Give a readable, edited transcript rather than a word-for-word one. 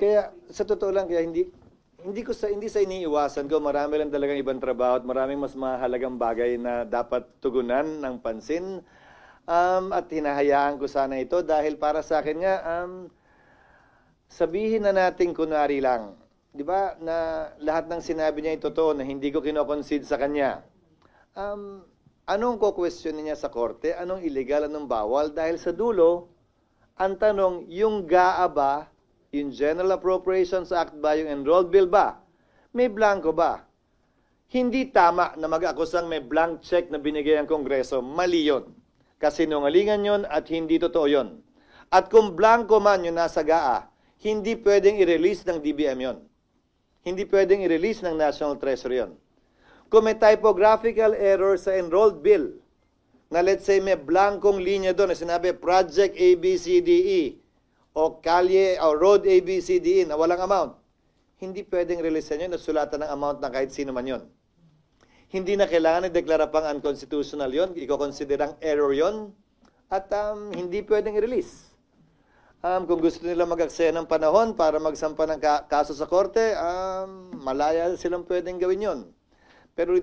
Kaya sa totoo lang, kaya hindi sa iniiwasan ko, marami lang talagang ibang trabaho at maraming mas mahalagang bagay na dapat tugunan ng pansin. At hinahayaan ko sana ito dahil para sa akin nga, sabihin na natin kunwari lang, di ba, na lahat ng sinabi niya ay totoo na hindi ko kino-concede sa kanya. Anong ko-question niya sa korte? Anong illegal, anong bawal? Dahil sa dulo, ang tanong, yung GAA ba, yung General Appropriations Act ba, yung enrolled bill ba, may blanco ba? Hindi tama na mag-akusang may blank check na binigay ang Kongreso. Mali yun. Kasinungalingan yun at hindi totoo yun. At kung blanco man yung nasa GAA, hindi pwedeng i-release ng DBM yun. Hindi pwedeng i-release ng National Treasury yun. Kung may typographical error sa enrolled bill, na let's say may blankong linya doon na sinabi Project ABCDE o Kalye o Road ABCDE na walang amount, hindi pwedeng releasean yun at sulatan ng amount ng kahit sino man yun. Hindi na kailangan i-deklara pang unconstitutional yun, iko-considerang error yun, at hindi pwedeng i-release. Kung gusto nila mag-aksaya ng panahon para magsampa ng kaso sa korte, malaya silang pwedeng gawin yun. Pero